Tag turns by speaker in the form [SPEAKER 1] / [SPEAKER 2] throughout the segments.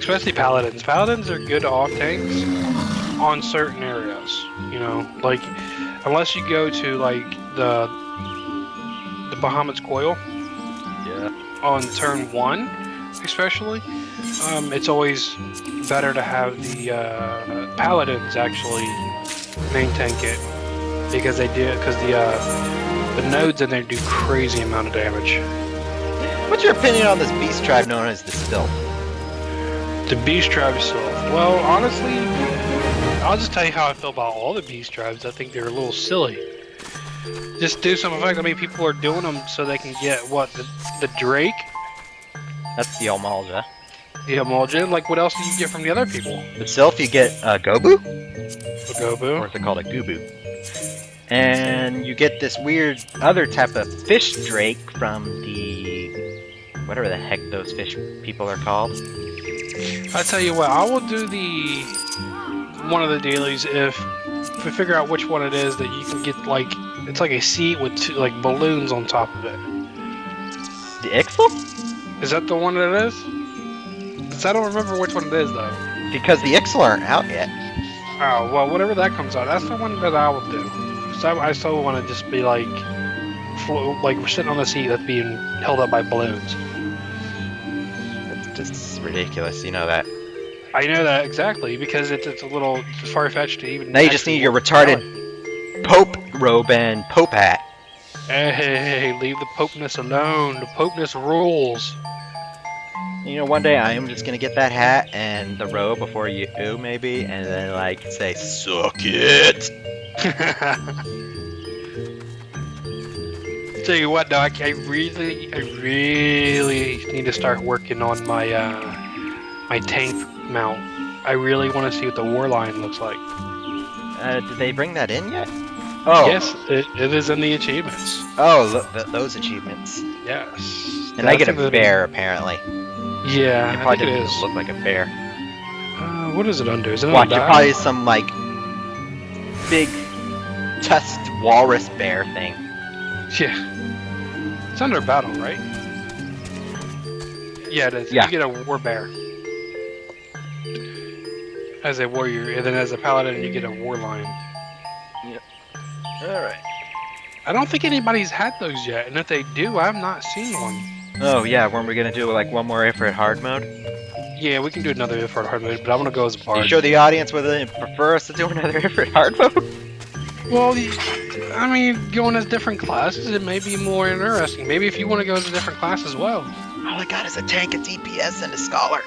[SPEAKER 1] especially paladins. Paladins are good off tanks on certain areas. You know, like unless you go to like the Bahamut's Coil
[SPEAKER 2] Yeah.
[SPEAKER 1] on turn 1, especially. It's always better to have the paladins actually main tank it because the nodes in there do crazy amount of damage.
[SPEAKER 2] What's your opinion on this beast tribe known as the Still?
[SPEAKER 1] The beast tribe itself. Well, honestly, I'll just tell you how I feel about all the beast tribes. I think they're a little silly. Just do some effect. I mean, people are doing them so they can get what the Drake,
[SPEAKER 2] That's the Almalja.
[SPEAKER 1] the Emulsion. Like, what else do you get from the other people?
[SPEAKER 2] The Sylph, you get Gobu?
[SPEAKER 1] The Gobu.
[SPEAKER 2] Or is it called a Gubu? And you get this weird other type of fish drake from the... whatever the heck those fish people are called.
[SPEAKER 1] I tell you what, I will do one of the dailies if we figure out which one it is that you can get like it's like a seat with two, like balloons on top of it.
[SPEAKER 2] The Ixel?
[SPEAKER 1] Is that the one that it is? 'Cause I don't remember which one it is though.
[SPEAKER 2] Because the Ixel aren't out yet.
[SPEAKER 1] Oh well, whatever that comes out, that's the one that I will do. So I still want to just be like we're sitting on a seat that's being held up by balloons.
[SPEAKER 2] That's just ridiculous, you know that.
[SPEAKER 1] I know that exactly because it's a little far-fetched to even.
[SPEAKER 2] Now you just need your retarded Pope robe and Pope hat.
[SPEAKER 1] Hey, leave the Popeness alone. The Popeness rules.
[SPEAKER 2] You know, one day I am just gonna get that hat and the robe before you, maybe, and then like say, "Suck it."
[SPEAKER 1] Tell you what, though, I really need to start working on my my tank mount. I really want to see what the Warline looks like.
[SPEAKER 2] Did they bring that in yet? Oh.
[SPEAKER 1] Yes, it is in the achievements.
[SPEAKER 2] Oh, look, those achievements.
[SPEAKER 1] Yes.
[SPEAKER 2] And I get a bear, apparently.
[SPEAKER 1] Yeah,
[SPEAKER 2] It probably
[SPEAKER 1] I think it
[SPEAKER 2] doesn't
[SPEAKER 1] is.
[SPEAKER 2] look like a bear.
[SPEAKER 1] What is it under? Is it
[SPEAKER 2] Watch,
[SPEAKER 1] under
[SPEAKER 2] you're probably some, like, big tusked walrus bear thing.
[SPEAKER 1] Yeah. It's under battle, right? Yeah, it is.
[SPEAKER 2] Yeah.
[SPEAKER 1] You get a war bear. As a warrior, and then as a paladin, you get a war lion.
[SPEAKER 2] Yep. Alright.
[SPEAKER 1] I don't think anybody's had those yet, and if they do, I've not seen one.
[SPEAKER 2] Oh, yeah, weren't we gonna do, like, one more Ifrit hard mode?
[SPEAKER 1] Yeah, we can do another Ifrit hard mode, but I want to go as a
[SPEAKER 2] Can you
[SPEAKER 1] bard.
[SPEAKER 2] show the audience whether they prefer us to do another Ifrit hard mode?
[SPEAKER 1] Well, I mean, going as different classes, it may be more interesting. Maybe if you want to go as a different class as well.
[SPEAKER 2] All I got is a tank, a DPS, and a scholar.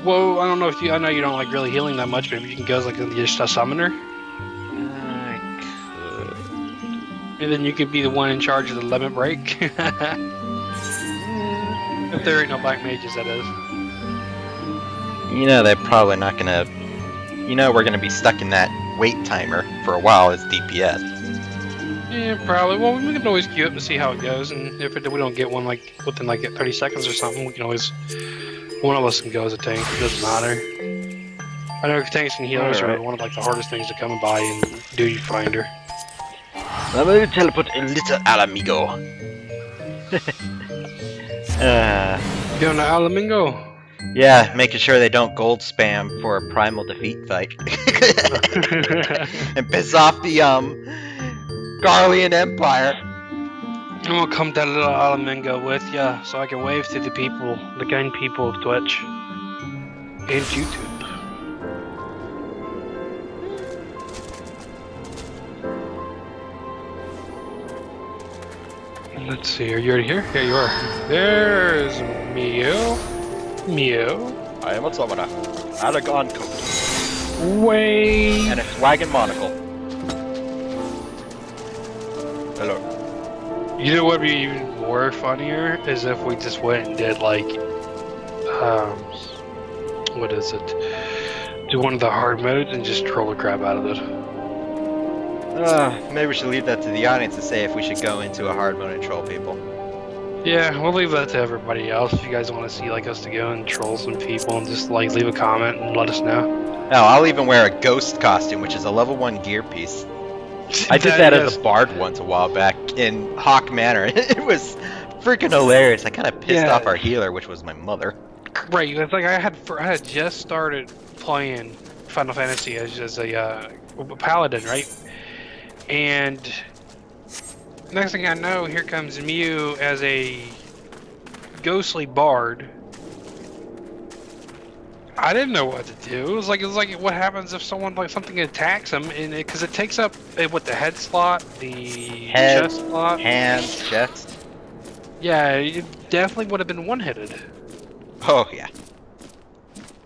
[SPEAKER 1] Well, I don't know if you. I know you don't like really healing that much. Maybe you can go as like just a summoner,
[SPEAKER 2] I could.
[SPEAKER 1] and then you could be the one in charge of the limit break. If there ain't no black mages, that is.
[SPEAKER 2] You know, they're probably not gonna... You know we're gonna be stuck in that wait timer for a while as DPS.
[SPEAKER 1] Yeah, probably. Well, we can always queue up to see how it goes, and if we don't get one like within like 30 seconds or something, we can always. One of us can go as a tank. It doesn't matter. I know tanks and healers are one of like the hardest things to come by in Duty Finder.
[SPEAKER 2] I'm gonna teleport a little Alamigo.
[SPEAKER 1] Going to Alamingo.
[SPEAKER 2] Yeah, making sure they don't gold spam for a primal defeat fight. And piss off the Garlean Empire.
[SPEAKER 1] I'm gonna come to little Alamingo with ya, so I can wave to the people, the kind people of Twitch and YouTube. Let's see, are you already here? Here you are. There's Mew. Mew.
[SPEAKER 2] I am a summoner. Aragon coat.
[SPEAKER 1] Wait.
[SPEAKER 2] And a swaggin' monocle. Hello.
[SPEAKER 1] You know what would be even more funnier is if we just went and did like, what is it? Do one of the hard modes and just troll the crap out of it.
[SPEAKER 2] Maybe we should leave that to the audience to say if we should go into a hard mode and troll people.
[SPEAKER 1] Yeah, we'll leave that to everybody else. If you guys want to see like us to go and troll some people and just like leave a comment and let us know.
[SPEAKER 2] Oh, I'll even wear a ghost costume, which is a level 1 gear piece. I did that as a bard once a while back in Hawk Manor. It was freaking hilarious. I kind of pissed
[SPEAKER 1] Yeah.
[SPEAKER 2] off our healer, which was my mother.
[SPEAKER 1] Right, it's like I had just started playing Final Fantasy as a paladin, right? And next thing I know, here comes Mew as a ghostly bard. I didn't know what to do. It was like what happens if someone like something attacks him, and because it takes up what the head slot, the
[SPEAKER 2] Head,
[SPEAKER 1] chest slot,
[SPEAKER 2] hands, chest.
[SPEAKER 1] Yeah, it definitely would have been one-hitted.
[SPEAKER 2] Oh yeah.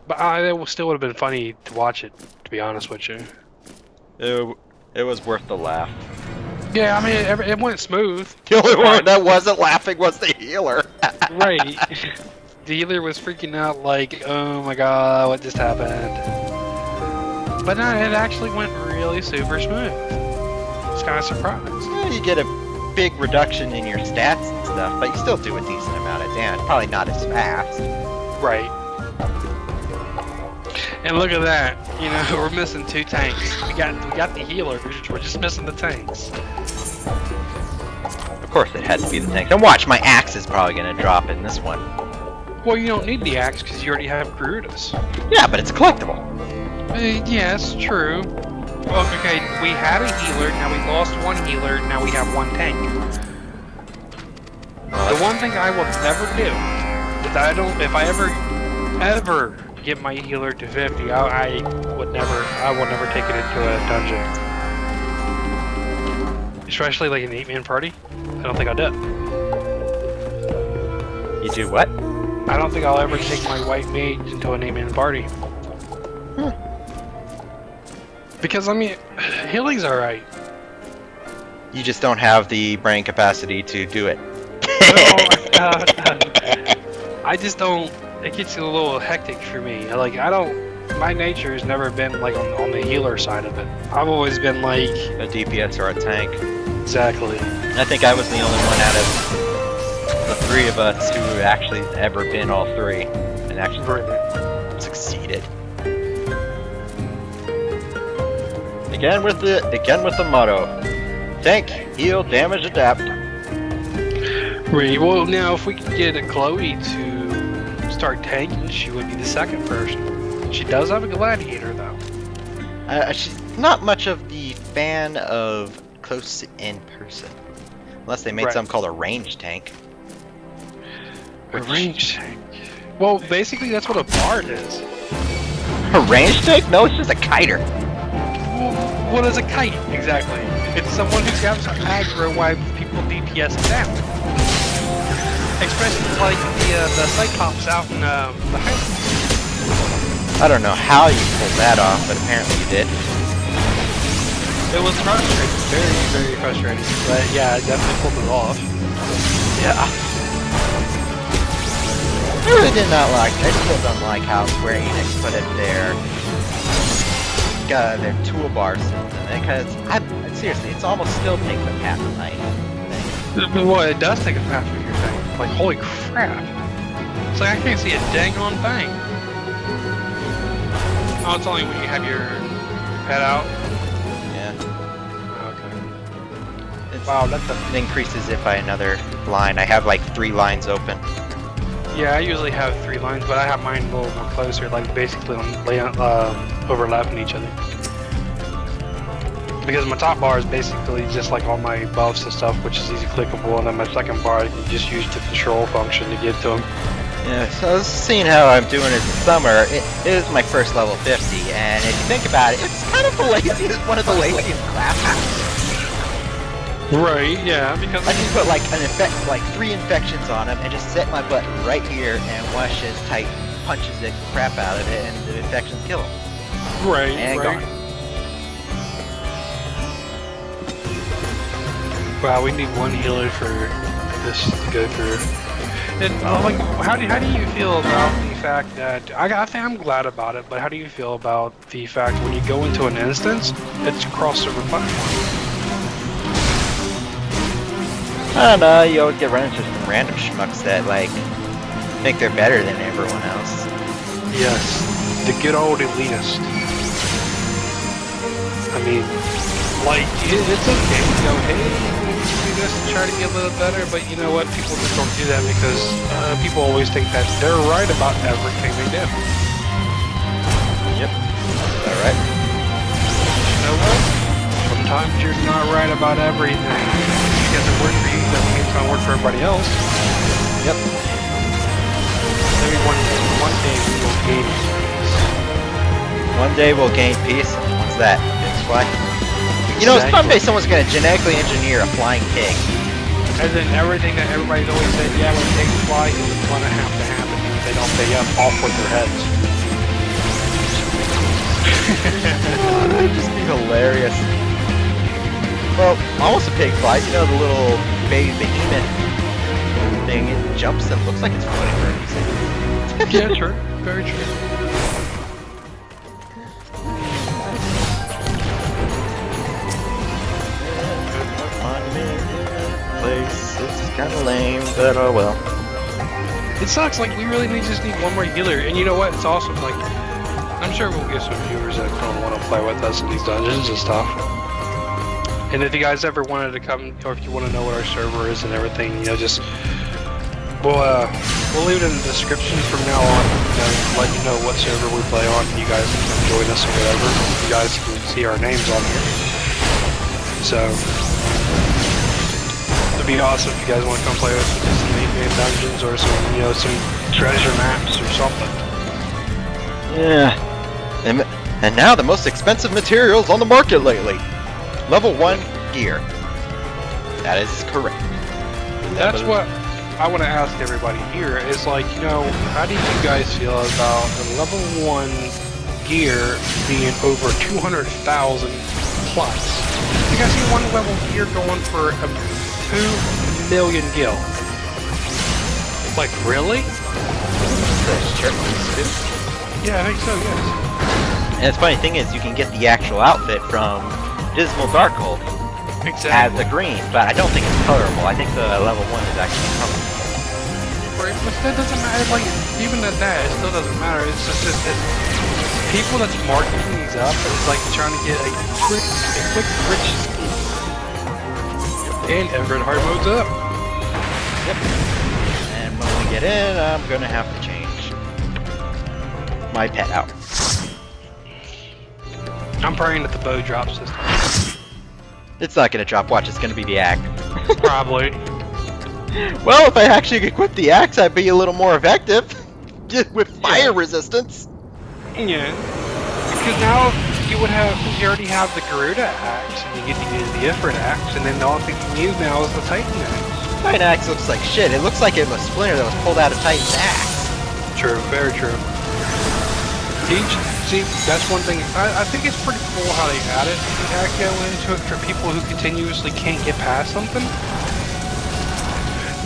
[SPEAKER 1] But it still would have been funny to watch it, to be honest with you.
[SPEAKER 2] It was worth the laugh.
[SPEAKER 1] Yeah, I mean, it went smooth.
[SPEAKER 2] The only one that wasn't laughing was the healer.
[SPEAKER 1] Right. The healer was freaking out like, oh my god, what just happened? But no, it actually went really super smooth. I was kind of surprised.
[SPEAKER 2] Yeah, you get a big reduction in your stats and stuff, but you still do a decent amount of damage. Probably not as fast.
[SPEAKER 1] Right. And look at that. You know, we're missing 2 tanks. We got the healers, we're just missing the tanks.
[SPEAKER 2] Of course it had to be the tank. And watch, my axe is probably going to drop in this one.
[SPEAKER 1] Well, you don't need the axe because you already have Gerudos.
[SPEAKER 2] Yeah, but it's collectible.
[SPEAKER 1] Yes, true. Well, okay, we had a healer, now we lost 1 healer, now we have 1 tank. The one thing I will never do is if I ever get my healer to 50, I will never take it into a dungeon. Especially like an 8-man party. I don't think I'll do it.
[SPEAKER 2] You do what?
[SPEAKER 1] I don't think I'll ever take my white mage into an 8-man party. Because I mean, healing's alright.
[SPEAKER 2] You just don't have the brain capacity to do it.
[SPEAKER 1] I just don't. It gets a little hectic for me. Like my nature has never been like on the healer side of it. I've always been like
[SPEAKER 2] A DPS or a tank.
[SPEAKER 1] exactly.
[SPEAKER 2] I think I was the only one out of the 3 of us who actually ever been all 3 and actually succeeded. Again with the motto: tank, heal, damage, adapt.
[SPEAKER 1] Right. Well, now if we could get a Chloe to start tanking, she would be the second person. She does have a gladiator though.
[SPEAKER 2] She's not much of the fan of close in person, unless they made something called a range tank.
[SPEAKER 1] A range tank. Well, basically that's what a bard is.
[SPEAKER 2] A range tank? No, it's just a kiter.
[SPEAKER 1] Well, what is a kite exactly? It's someone who's got some aggro while people DPS down. Especially like the Cyclops out in the Highlands.
[SPEAKER 2] I don't know how you pulled that off, but apparently you did.
[SPEAKER 1] It was frustrating, very, very frustrating. But yeah, I definitely pulled it off.
[SPEAKER 2] Yeah. I really did not like. I still don't like how Square Enix put it their toolbar system, because seriously, it's almost still takes a half a night.
[SPEAKER 1] Well, it does take a path for your thing. Like, holy crap. It's like I can't see a dang on thing. Oh, it's only when you have your head out?
[SPEAKER 2] Yeah.
[SPEAKER 1] Okay.
[SPEAKER 2] Wow, that increases it by another line. I have like 3 lines open.
[SPEAKER 1] Yeah, I usually have 3 lines, but I have mine a little more closer, like basically overlapping each other. Because my top bar is basically just like all my buffs and stuff, which is easy clickable, and then my second bar I can just use the control function to get to them.
[SPEAKER 2] Yeah, so seeing how I'm doing it this summer, it is my first level 50, and if you think about it, it's kind of the laziest, one of the laziest classes.
[SPEAKER 1] Right, yeah, because
[SPEAKER 2] I just put like 3 infections on him and just set my button right here and Wash as tight punches the crap out of it and the infections kill him.
[SPEAKER 1] Right,
[SPEAKER 2] And
[SPEAKER 1] right.
[SPEAKER 2] gone.
[SPEAKER 1] Wow, we need 1 healer for this to go through. And like, how do you feel about the fact that I think I'm glad about it, but how do you feel about the fact when you go into an instance, it's cross-server platform?
[SPEAKER 2] I don't know, you always get run into some random schmucks that like think they're better than everyone else.
[SPEAKER 1] Yes, the good old elitist. I mean, like, it's okay to go, hey, guess, to try to get a little better, but you know what? People just don't do that because people always think that they're right about everything they do.
[SPEAKER 2] Yep. Is that right?
[SPEAKER 1] You know what? Sometimes you're not right about everything. Because it worked for you doesn't mean it's gonna work for everybody else.
[SPEAKER 2] Yep.
[SPEAKER 1] Maybe one day we will gain peace.
[SPEAKER 2] One day we'll gain peace. What's that? It's why. You know, someday someone's gonna genetically engineer a flying pig.
[SPEAKER 1] And then everything that everybody's always said, yeah, when pigs fly, it's gonna have to happen. If they don't, they off with their heads.
[SPEAKER 2] That'd just be hilarious. Well, almost a pig flies. You know the little baby behemoth thing? It jumps and looks like it's floating for a second.
[SPEAKER 1] Yeah, true. Very true.
[SPEAKER 2] It's kind of lame, but oh well.
[SPEAKER 1] It sucks. Like we really just need one more healer, and you know what? It's awesome. Like I'm sure we'll get some viewers that don't want to play with us in these dungeons and stuff. And if you guys ever wanted to come, or if you want to know what our server is and everything, you know, just we'll leave it in the description from now on. You know, let you know what server we play on. You guys can join us or whatever. You guys can see our names on here. So. It'd be awesome if you guys want to come play with us in the main dungeons or some, you know, some treasure maps or something.
[SPEAKER 2] Yeah. And now the most expensive materials on the market lately. Level 1 gear. That is correct.
[SPEAKER 1] That's what I want to ask everybody here is like, you know, how do you guys feel about the level 1 gear being over 200,000 plus? You guys see one level gear going for 2 million gil. Like, really? Yeah, I think so, yes.
[SPEAKER 2] And the funny thing is, you can get the actual outfit from Dismal Darkhold.
[SPEAKER 1] Exactly.
[SPEAKER 2] As the green, but I don't think it's colorable. I think the level 1 is actually colorable.
[SPEAKER 1] Right, but that doesn't matter, like, even at that, it still doesn't matter. It's just that people that's marketing these up is like trying to get a quick rich scheme. And Everett hard mode's up.
[SPEAKER 2] Yep. And when we get in, I'm gonna have to change my pet out.
[SPEAKER 1] I'm praying that the bow drops this time.
[SPEAKER 2] It's not gonna drop. Watch, it's gonna be the axe.
[SPEAKER 1] Probably.
[SPEAKER 2] Well, if I actually equip the axe, I'd be a little more effective. Just with fire resistance.
[SPEAKER 1] Yeah. Because now you already have the Garuda axe, and you get to use the Ifrit axe, and then all thing you use now is the Titan axe.
[SPEAKER 2] Titan axe looks like shit. It looks like it was Splinter that was pulled out of Titan's axe.
[SPEAKER 1] True, very true. See, that's one thing. I think it's pretty cool how they added the Accio into it for people who continuously can't get past something.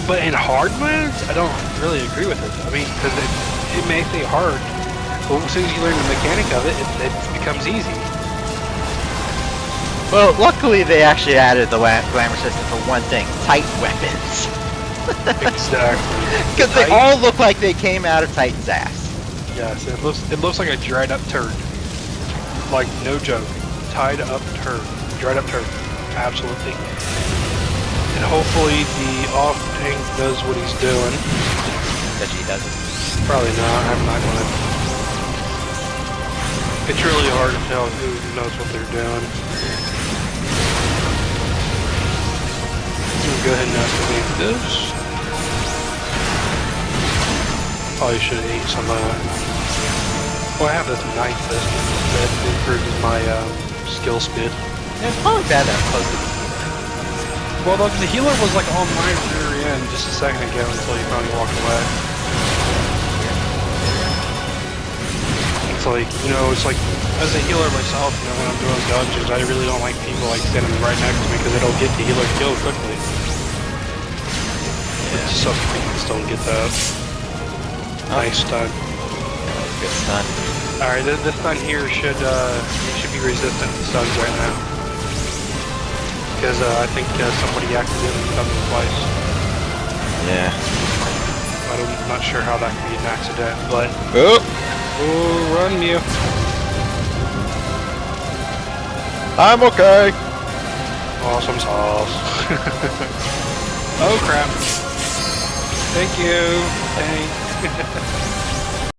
[SPEAKER 1] But in hard modes, I don't really agree with it. I mean, because it may stay hard, but as soon as you learn the mechanic of it, it becomes easy.
[SPEAKER 2] Well, luckily they actually added the glamour system for one thing: Titan weapons.
[SPEAKER 1] Exactly.
[SPEAKER 2] Because they all look like they came out of Titan's ass.
[SPEAKER 1] Yes, it looks like a dried up turd. Like, no joke. Tied up turd. Dried up turd. Absolutely. And hopefully the off tank does what he's doing.
[SPEAKER 2] That she doesn't.
[SPEAKER 1] Probably not. I'm not gonna. It's really hard to tell who knows what they're doing. We'll go ahead and activate this. Probably should have ate some, well, I have this knife that improves my, skill speed.
[SPEAKER 2] Yeah, it's probably bad that I'm close to the
[SPEAKER 1] Well, the healer was, like, on my rear end just a second ago until he finally walked away. It's like, you know, it's like, as a healer myself, you know, when I'm doing dungeons, I really don't like people, like, standing right next to me because they don't get the healer kill quickly. Yeah. Some people just don't get that. Nice stun.
[SPEAKER 2] Good stun.
[SPEAKER 1] Alright, this stun here should be resistant to stuns right now. Because I think somebody accidentally stunned me twice.
[SPEAKER 2] Yeah.
[SPEAKER 1] I'm not sure how that could be an accident, but...
[SPEAKER 2] Oh,
[SPEAKER 1] run, Mew.
[SPEAKER 2] I'm okay.
[SPEAKER 1] Awesome sauce. Oh crap. Thank you. Dang.